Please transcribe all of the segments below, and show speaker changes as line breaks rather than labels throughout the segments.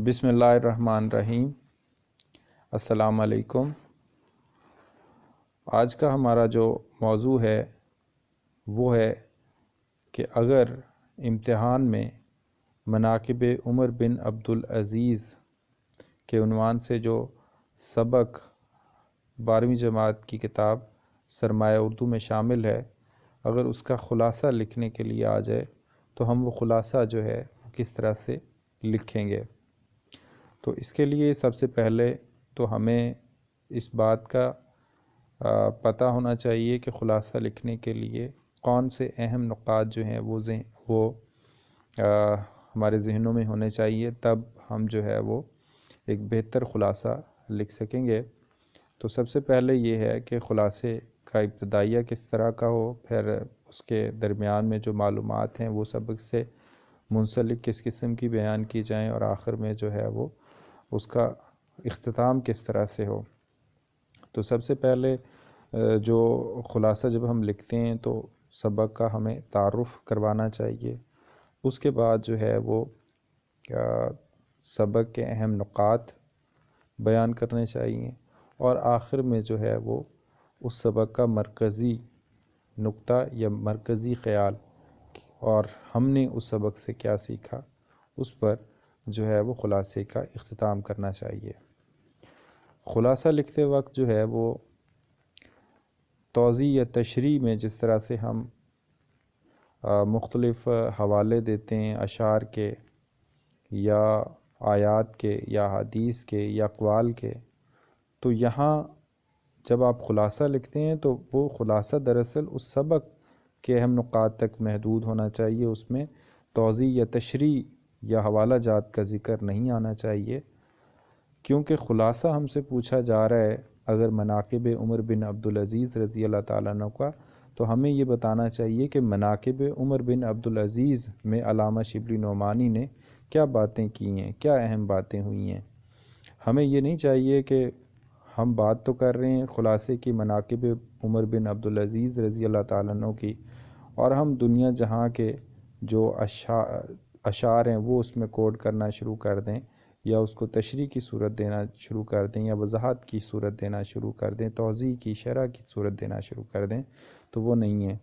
بسم اللہ الرحمن الرحیم۔ السلام علیکم۔ آج کا ہمارا جو موضوع ہے وہ ہے کہ اگر امتحان میں مناقب عمر بن عبدالعزیز کے عنوان سے جو سبق 12ویں جماعت کی کتاب سرمایہ اردو میں شامل ہے، اگر اس کا خلاصہ لکھنے کے لیے آ جائے تو ہم وہ خلاصہ جو ہے کس طرح سے لکھیں گے؟ تو اس کے لیے سب سے پہلے تو ہمیں اس بات کا پتہ ہونا چاہیے کہ خلاصہ لکھنے کے لیے کون سے اہم نقاط جو ہیں وہ ہمارے ذہنوں میں ہونے چاہیے، تب ہم جو ہے وہ ایک بہتر خلاصہ لکھ سکیں گے۔ تو سب سے پہلے یہ ہے کہ خلاصے کا ابتدائیہ کس طرح کا ہو، پھر اس کے درمیان میں جو معلومات ہیں وہ سبق سے منسلک کس قسم کی بیان کی جائیں، اور آخر میں جو ہے وہ اس کا اختتام کس طرح سے ہو۔ تو سب سے پہلے جو خلاصہ جب ہم لکھتے ہیں تو سبق کا ہمیں تعارف کروانا چاہیے، اس کے بعد جو ہے وہ سبق کے اہم نقاط بیان کرنے چاہیے، اور آخر میں جو ہے وہ اس سبق کا مرکزی نقطہ یا مرکزی خیال اور ہم نے اس سبق سے کیا سیکھا، اس پر جو ہے وہ خلاصے کا اختتام کرنا چاہیے۔ خلاصہ لکھتے وقت جو ہے وہ توضیح یا تشریح میں جس طرح سے ہم مختلف حوالے دیتے ہیں اشعار کے یا آیات کے یا حدیث کے یا اقوال کے، تو یہاں جب آپ خلاصہ لکھتے ہیں تو وہ خلاصہ دراصل اس سبق کے اہم نقاط تک محدود ہونا چاہیے، اس میں توضیح یا تشریح یا حوالہ جات کا ذکر نہیں آنا چاہیے، کیونکہ خلاصہ ہم سے پوچھا جا رہا ہے اگر مناقب عمر بن عبدالعزیز رضی اللہ تعالیٰ عنہ کا، تو ہمیں یہ بتانا چاہیے کہ مناقب عمر بن عبدالعزیز میں علامہ شبلی نعمانی نے کیا باتیں کی ہیں، کیا اہم باتیں ہوئی ہیں۔ ہمیں یہ نہیں چاہیے کہ ہم بات تو کر رہے ہیں خلاصے کی مناقب عمر بن عبدالعزیز رضی اللہ تعالیٰ عنہ کی، اور ہم دنیا جہاں کے جو اشعار ہیں وہ اس میں کوٹ کرنا شروع کر دیں، یا اس کو تشریح کی صورت دینا شروع کر دیں، یا وضاحت کی صورت دینا شروع کر دیں، توضیح کی شرح کی صورت دینا شروع کر دیں، تو وہ نہیں ہے۔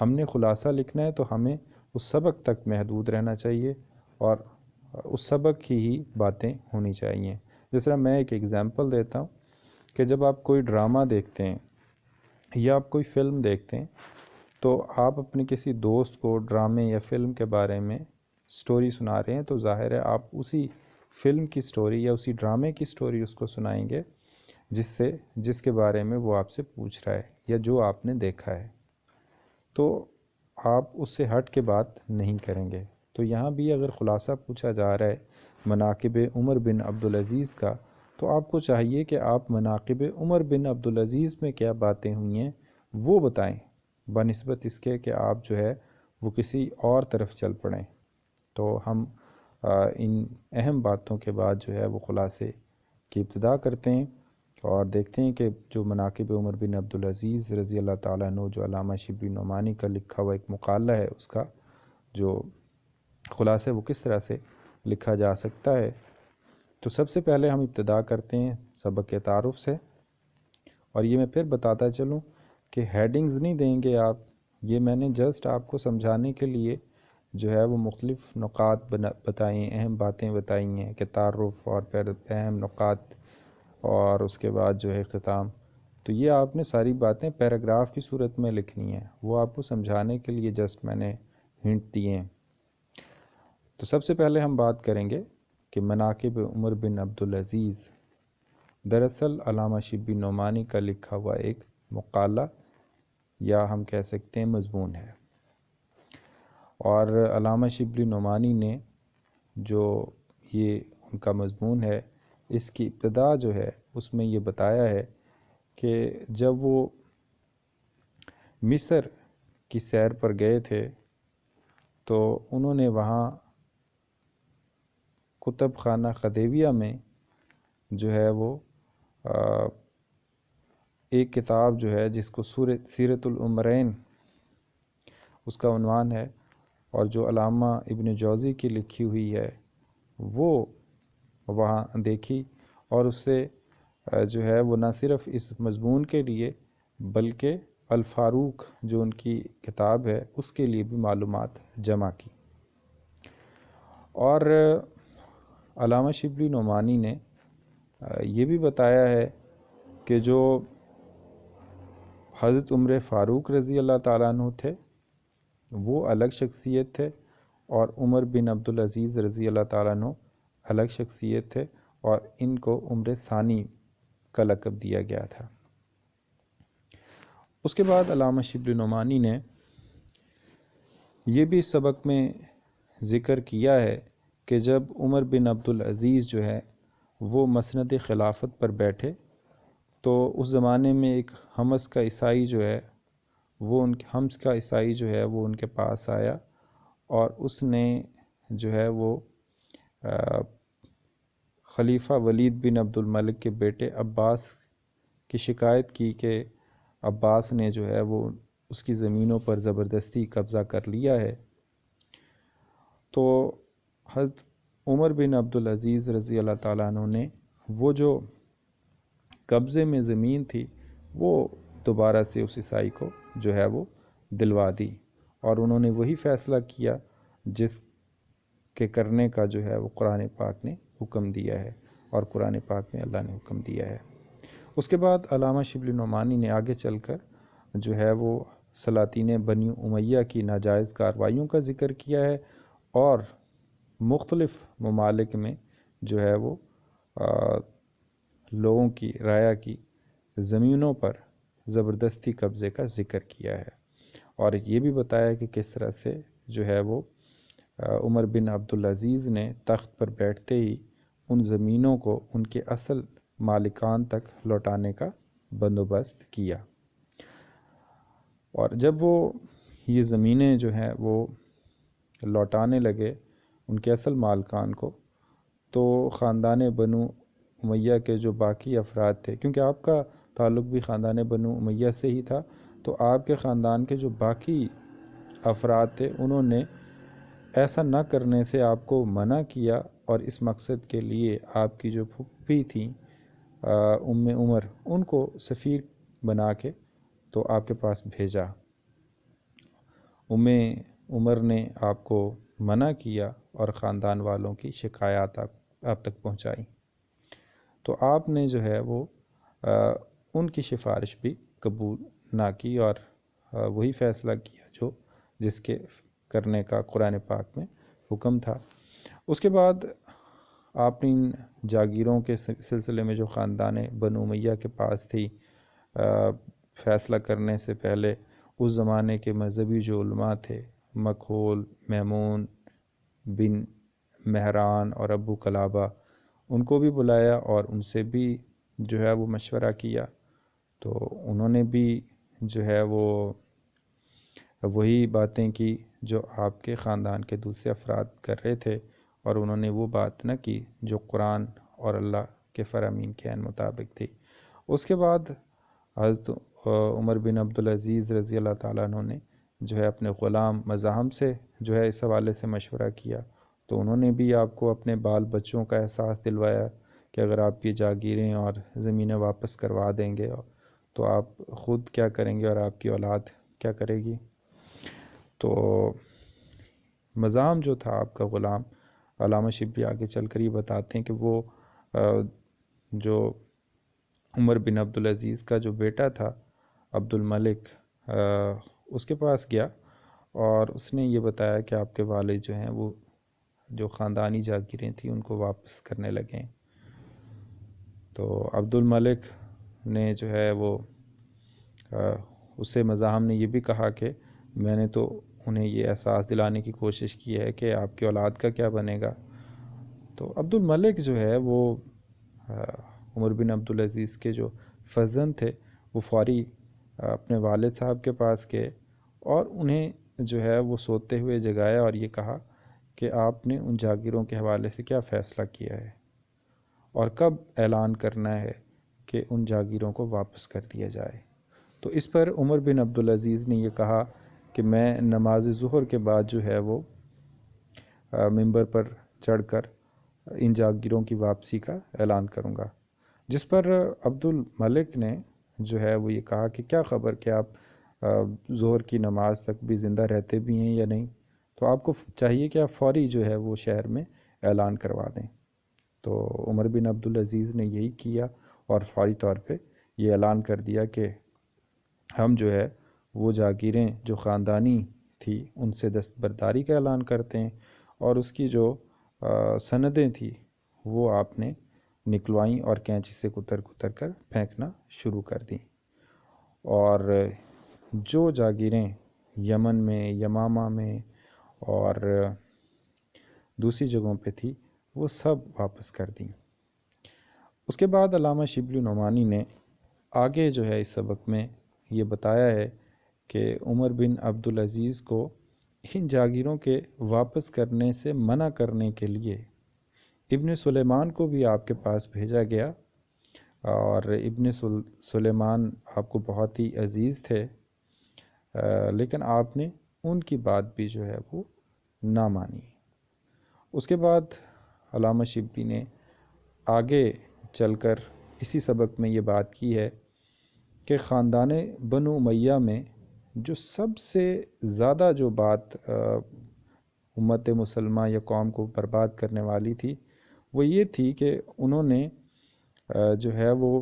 ہم نے خلاصہ لکھنا ہے تو ہمیں اس سبق تک محدود رہنا چاہیے اور اس سبق کی ہی باتیں ہونی چاہیے۔ جس طرح میں ایک ایگزامپل دیتا ہوں کہ جب آپ کوئی ڈرامہ دیکھتے ہیں یا آپ کوئی فلم دیکھتے ہیں، تو آپ اپنے کسی دوست کو ڈرامے یا فلم کے بارے میں سٹوری سنا رہے ہیں، تو ظاہر ہے آپ اسی فلم کی سٹوری یا اسی ڈرامے کی سٹوری اس کو سنائیں گے جس کے بارے میں وہ آپ سے پوچھ رہا ہے یا جو آپ نے دیکھا ہے، تو آپ اس سے ہٹ کے بات نہیں کریں گے۔ تو یہاں بھی اگر خلاصہ پوچھا جا رہا ہے مناقب عمر بن عبدالعزیز کا، تو آپ کو چاہیے کہ آپ مناقب عمر بن عبدالعزیز میں کیا باتیں ہوئی ہیں وہ بتائیں، بنسبت اس کے کہ آپ جو ہے وہ کسی اور طرف چل پڑیں۔ تو ہم ان اہم باتوں کے بعد جو ہے وہ خلاصے کی ابتدا کرتے ہیں اور دیکھتے ہیں کہ جو مناقب عمر بن عبدالعزیز رضی اللہ تعالیٰ عنہ جو علامہ شبلی نعمانی کا لکھا ہوا ایک مقالہ ہے، اس کا جو خلاصہ ہے وہ کس طرح سے لکھا جا سکتا ہے۔ تو سب سے پہلے ہم ابتدا کرتے ہیں سبق کے تعارف سے، اور یہ میں پھر بتاتا چلوں کہ ہیڈنگز نہیں دیں گے آپ، یہ میں نے جسٹ آپ کو سمجھانے کے لیے جو ہے وہ مختلف نقاط بتائیں، اہم باتیں بتائی ہیں کہ تعارف اور پھر اہم نقاط اور اس کے بعد جو ہے اختتام۔ تو یہ آپ نے ساری باتیں پیراگراف کی صورت میں لکھنی ہیں، وہ آپ کو سمجھانے کے لیے جسٹ میں نے ہنٹ دیے ہیں۔ تو سب سے پہلے ہم بات کریں گے کہ مناقب عمر بن عبدالعزیز دراصل علامہ شبلی نعمانی کا لکھا ہوا ایک مقالہ یا ہم کہہ سکتے ہیں مضمون ہے، اور علامہ شبلی نعمانی نے جو یہ ان کا مضمون ہے، اس کی ابتدا جو ہے اس میں یہ بتایا ہے کہ جب وہ مصر کی سیر پر گئے تھے تو انہوں نے وہاں کتب خانہ خدیویہ میں جو ہے وہ ایک کتاب جو ہے جس کو سیرت العمرین اس کا عنوان ہے، اور جو علامہ ابن جوزی کی لکھی ہوئی ہے، وہ وہاں دیکھی، اور اس سے جو ہے وہ نہ صرف اس مضمون کے لیے بلکہ الفاروق جو ان کی کتاب ہے اس کے لیے بھی معلومات جمع کی۔ اور علامہ شبلی نعمانی نے یہ بھی بتایا ہے کہ جو حضرت عمر فاروق رضی اللہ تعالیٰ عنہ تھے وہ الگ شخصیت تھے، اور عمر بن عبدالعزیز رضی اللہ تعالیٰ عنہ الگ شخصیت تھے، اور ان کو عمر ثانی کا لقب دیا گیا تھا۔ اس کے بعد علامہ شبلی نعمانی نے یہ بھی اس سبق میں ذکر کیا ہے کہ جب عمر بن عبدالعزیز جو ہے وہ مسند خلافت پر بیٹھے تو اس زمانے میں ایک حمص کا عیسائی جو ہے وہ ان کے پاس آیا، اور اس نے جو ہے وہ خلیفہ ولید بن عبد الملک کے بیٹے عباس کی شکایت کی کہ عباس نے جو ہے وہ اس کی زمینوں پر زبردستی قبضہ کر لیا ہے۔ تو حضرت عمر بن عبدالعزیز رضی اللہ تعالیٰ عنہ نے وہ جو قبضے میں زمین تھی وہ دوبارہ سے اس عیسائی کو جو ہے وہ دلوا دی، اور انہوں نے وہی فیصلہ کیا جس کے کرنے کا جو ہے وہ قرآن پاک نے حکم دیا ہے، اور قرآن پاک میں اللہ نے حکم دیا ہے۔ اس کے بعد علامہ شبلی نعمانی نے آگے چل کر جو ہے وہ سلاطین بنی امیہ کی ناجائز کارروائیوں کا ذکر کیا ہے، اور مختلف ممالک میں جو ہے وہ لوگوں کی رعایا کی زمینوں پر زبردستی قبضے کا ذکر کیا ہے، اور یہ بھی بتایا کہ کس طرح سے جو ہے وہ عمر بن عبدالعزیز نے تخت پر بیٹھتے ہی ان زمینوں کو ان کے اصل مالکان تک لوٹانے کا بندوبست کیا، اور جب وہ یہ زمینیں جو ہیں وہ لوٹانے لگے ان کے اصل مالکان کو، تو خاندان بنو امیہ کے جو باقی افراد تھے، کیونکہ آپ کا تعلق بھی خاندان بنو امیہ سے ہی تھا، تو آپ کے خاندان کے جو باقی افراد تھے انہوں نے ایسا نہ کرنے سے آپ کو منع کیا، اور اس مقصد کے لیے آپ کی جو پھوپھی تھیں ام عمر ان کو سفیر بنا کے تو آپ کے پاس بھیجا۔ ام عمر نے آپ کو منع کیا اور خاندان والوں کی شکایات آپ تک پہنچائی، تو آپ نے جو ہے وہ ان کی سفارش بھی قبول نہ کی، اور وہی فیصلہ کیا جس کے کرنے کا قرآن پاک میں حکم تھا۔ اس کے بعد آپ نے ان جاگیروں کے سلسلے میں جو خاندان بنو امیہ کے پاس تھی فیصلہ کرنے سے پہلے اس زمانے کے مذہبی جو علماء تھے، مکحول، میمون بن مہران اور ابو قلابہ، ان کو بھی بلایا اور ان سے بھی جو ہے وہ مشورہ کیا، تو انہوں نے بھی جو ہے وہ وہی باتیں کی جو آپ کے خاندان کے دوسرے افراد کر رہے تھے، اور انہوں نے وہ بات نہ کی جو قرآن اور اللہ کے فرامین کے عین مطابق تھی۔ اس کے بعد حضرت عمر بن عبدالعزیز رضی اللہ تعالیٰ عنہ نے جو ہے اپنے غلام مزاحم سے جو ہے اس حوالے سے مشورہ کیا، تو انہوں نے بھی آپ کو اپنے بال بچوں کا احساس دلوایا کہ اگر آپ کی جاگیریں اور زمینیں واپس کروا دیں گے تو آپ خود کیا کریں گے اور آپ کی اولاد کیا کرے گی۔ تو مزاحم جو تھا آپ کا غلام، علامہ شبلی آگے چل کر یہ بتاتے ہیں کہ وہ جو عمر بن عبدالعزیز کا جو بیٹا تھا عبد الملک، اس کے پاس گیا اور اس نے یہ بتایا کہ آپ کے والد جو ہیں وہ جو خاندانی جاگیریں تھیں ان کو واپس کرنے لگے۔ تو عبد الملک نے جو ہے وہ اس سے مزاحم نے یہ بھی کہا کہ میں نے تو انہیں یہ احساس دلانے کی کوشش کی ہے کہ آپ کی اولاد کا کیا بنے گا۔ تو عبد الملک جو ہے وہ عمر بن عبدالعزیز کے جو فرزند تھے وہ فوری اپنے والد صاحب کے پاس گئے اور انہیں جو ہے وہ سوتے ہوئے جگایا اور یہ کہا کہ آپ نے ان جاگیروں کے حوالے سے کیا فیصلہ کیا ہے اور کب اعلان کرنا ہے کہ ان جاگیروں کو واپس کر دیا جائے۔ تو اس پر عمر بن عبدالعزیز نے یہ کہا کہ میں نماز ظہر کے بعد جو ہے وہ ممبر پر چڑھ کر ان جاگیروں کی واپسی کا اعلان کروں گا۔ جس پر عبد الملک نے جو ہے وہ یہ کہا کہ کیا خبر کہ آپ ظہر کی نماز تک بھی زندہ رہتے بھی ہیں یا نہیں، تو آپ کو چاہیے کہ آپ فوری جو ہے وہ شہر میں اعلان کروا دیں۔ تو عمر بن عبدالعزیز نے یہی کیا اور فوری طور پہ یہ اعلان کر دیا کہ ہم جو ہے وہ جاگیریں جو خاندانی تھی ان سے دستبرداری کا اعلان کرتے ہیں، اور اس کی جو سندیں تھیں وہ آپ نے نکلوائیں اور کینچی سے کتر کتر کر پھینکنا شروع کر دیں۔ اور جو جاگیریں یمن میں، یمامہ میں اور دوسری جگہوں پہ تھی وہ سب واپس کر دیں۔ اس کے بعد علامہ شبلی نعمانی نے آگے جو ہے اس سبق میں یہ بتایا ہے کہ عمر بن عبدالعزیز کو ان جاگیروں کے واپس کرنے سے منع کرنے کے لیے ابن سلیمان کو بھی آپ کے پاس بھیجا گیا، اور ابن سلیمان آپ کو بہت ہی عزیز تھے، لیکن آپ نے ان کی بات بھی جو ہے وہ نہ مانی۔ اس کے بعد علامہ شبلی نے آگے چل کر اسی سبق میں یہ بات کی ہے کہ خاندان بنو امیہ میں جو سب سے زیادہ جو بات امت مسلمہ یا قوم کو برباد کرنے والی تھی وہ یہ تھی کہ انہوں نے جو ہے وہ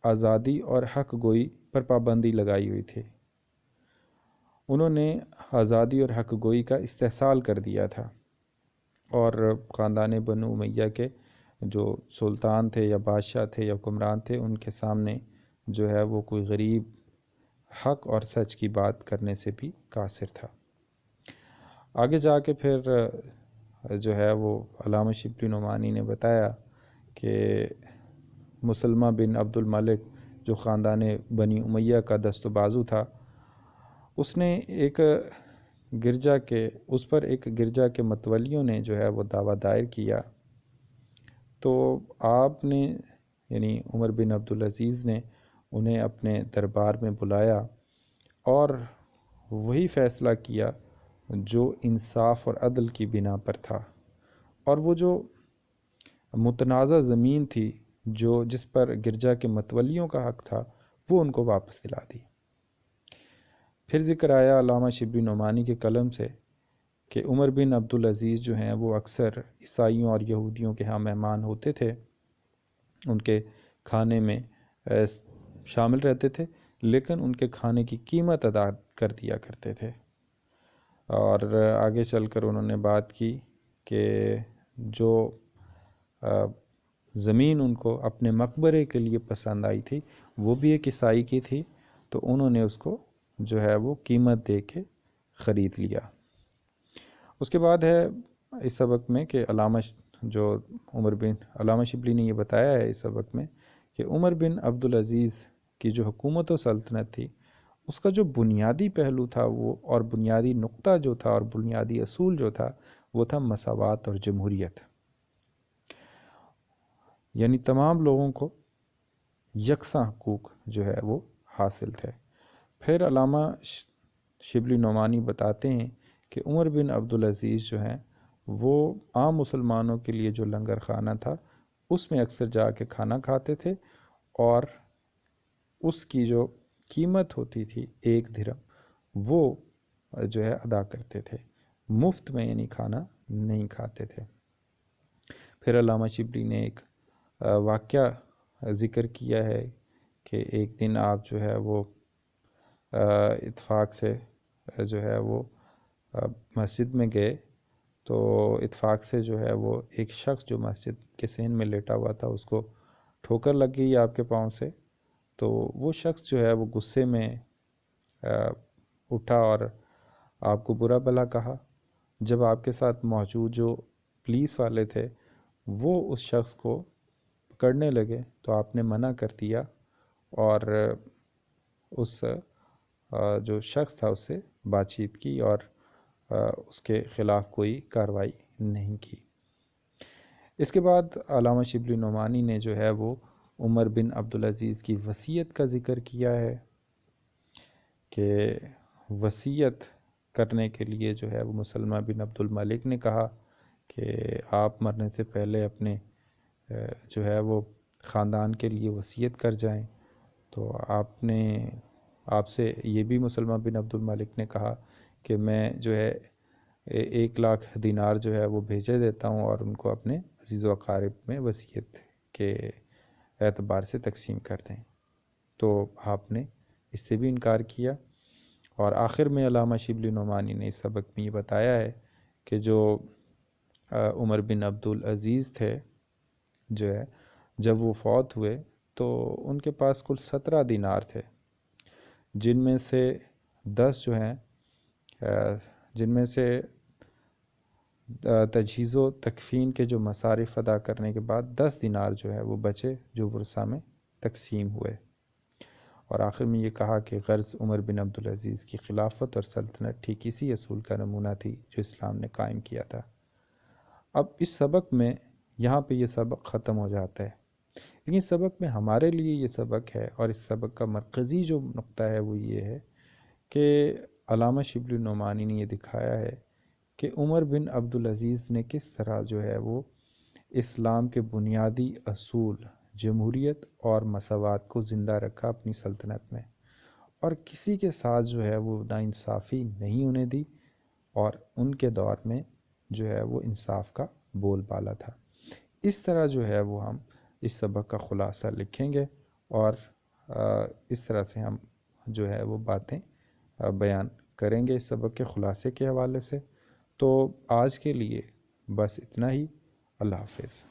آزادی اور حق گوئی پر پابندی لگائی ہوئی تھی۔ انہوں نے آزادی اور حق گوئی کا استحصال کر دیا تھا، اور خاندان بنو امیہ کے جو سلطان تھے یا بادشاہ تھے یا حکمران تھے ان کے سامنے جو ہے وہ کوئی غریب حق اور سچ کی بات کرنے سے بھی قاصر تھا۔ آگے جا کے پھر جو ہے وہ علامہ شبلی نعمانی نے بتایا کہ مسلمہ بن عبد الملک جو خاندان بنی امیہ کا دست و بازو تھا، اس نے اس پر ایک گرجا کے متولیوں نے جو ہے وہ دعویٰ دائر کیا، تو آپ نے یعنی عمر بن عبدالعزیز نے انہیں اپنے دربار میں بلایا اور وہی فیصلہ کیا جو انصاف اور عدل کی بنا پر تھا، اور وہ جو متنازع زمین تھی جس پر گرجا کے متولیوں کا حق تھا وہ ان کو واپس دلا دی۔ پھر ذکر آیا علامہ شبلی نعمانی کے قلم سے کہ عمر بن عبدالعزیز جو ہیں وہ اکثر عیسائیوں اور یہودیوں کے ہاں مہمان ہوتے تھے، ان کے کھانے میں شامل رہتے تھے، لیکن ان کے کھانے کی قیمت ادا کر دیا کرتے تھے۔ اور آگے چل کر انہوں نے بات کی کہ جو زمین ان کو اپنے مقبرے کے لیے پسند آئی تھی وہ بھی ایک عیسائی کی تھی، تو انہوں نے اس کو جو ہے وہ قیمت دے کے خرید لیا۔ اس کے بعد ہے اس سبق میں کہ علامہ شبلی نے یہ بتایا ہے اس سبق میں کہ عمر بن عبدالعزیز کی جو حکومت و سلطنت تھی اس کا جو بنیادی پہلو تھا وہ اور بنیادی نقطہ جو تھا اور بنیادی اصول جو تھا وہ تھا مساوات اور جمہوریت، یعنی تمام لوگوں کو یکساں حقوق جو ہے وہ حاصل تھے۔ پھر علامہ شبلی نعمانی بتاتے ہیں کہ عمر بن عبدالعزیز جو ہیں وہ عام مسلمانوں کے لیے جو لنگر خانہ تھا اس میں اکثر جا کے کھانا کھاتے تھے، اور اس کی جو قیمت ہوتی تھی 1 درہم وہ جو ہے ادا کرتے تھے، مفت میں یعنی کھانا نہیں کھاتے تھے۔ پھر علامہ شبلی نے ایک واقعہ ذکر کیا ہے کہ ایک دن آپ جو ہے وہ اتفاق سے جو ہے وہ مسجد میں گئے، تو اتفاق سے جو ہے وہ ایک شخص جو مسجد کے صحن میں لیٹا ہوا تھا اس کو ٹھوکر لگ گئی آپ کے پاؤں سے، تو وہ شخص جو ہے وہ غصے میں اٹھا اور آپ کو برا بھلا کہا۔ جب آپ کے ساتھ موجود جو پولیس والے تھے وہ اس شخص کو پکڑنے لگے تو آپ نے منع کر دیا اور اس جو شخص تھا اس سے بات چیت کی اور اس کے خلاف کوئی کارروائی نہیں کی۔ اس کے بعد علامہ شبلی نعمانی نے جو ہے وہ عمر بن عبدالعزیز کی وصیت کا ذکر کیا ہے کہ وصیت کرنے کے لیے جو ہے وہ مسلمہ بن عبد الملک نے کہا کہ آپ مرنے سے پہلے اپنے جو ہے وہ خاندان کے لیے وصیت کر جائیں، تو آپ سے یہ بھی مسلمہ بن عبد الملک نے کہا کہ میں جو ہے 1,00,000 دینار جو ہے وہ بھیجے دیتا ہوں اور ان کو اپنے عزیز و اقارب میں وصیت کے اعتبار سے تقسیم کر دیں۔ تو آپ نے اس سے بھی انکار کیا، اور آخر میں علامہ شبلی نعمانی نے اس سبق میں یہ بتایا ہے کہ جو عمر بن عبدالعزیز تھے جو ہے، جب وہ فوت ہوئے تو ان کے پاس کل 17 دینار تھے، جن میں سے 10 جو ہیں جن میں سے تجہیز و تکفین کے جو مصارف ادا کرنے کے بعد 10 دینار جو ہے وہ بچے، جو ورثہ میں تقسیم ہوئے۔ اور آخر میں یہ کہا کہ غرض عمر بن عبدالعزیز کی خلافت اور سلطنت ٹھیک اسی اصول کا نمونہ تھی جو اسلام نے قائم کیا تھا۔ اب اس سبق میں یہاں پہ یہ سبق ختم ہو جاتا ہے، لیکن اس سبق میں ہمارے لیے یہ سبق ہے، اور اس سبق کا مرکزی جو نقطہ ہے وہ یہ ہے کہ علامہ شبلی نعمانی نے یہ دکھایا ہے کہ عمر بن عبدالعزیز نے کس طرح جو ہے وہ اسلام کے بنیادی اصول جمہوریت اور مساوات کو زندہ رکھا اپنی سلطنت میں، اور کسی کے ساتھ جو ہے وہ ناانصافی نہیں ہونے دی، اور ان کے دور میں جو ہے وہ انصاف کا بول بالا تھا۔ اس طرح جو ہے وہ ہم اس سبق کا خلاصہ لکھیں گے، اور اس طرح سے ہم جو ہے وہ باتیں بیان کریں گے اس سبق کے خلاصے کے حوالے سے۔ تو آج کے لیے بس اتنا ہی۔ اللہ حافظ۔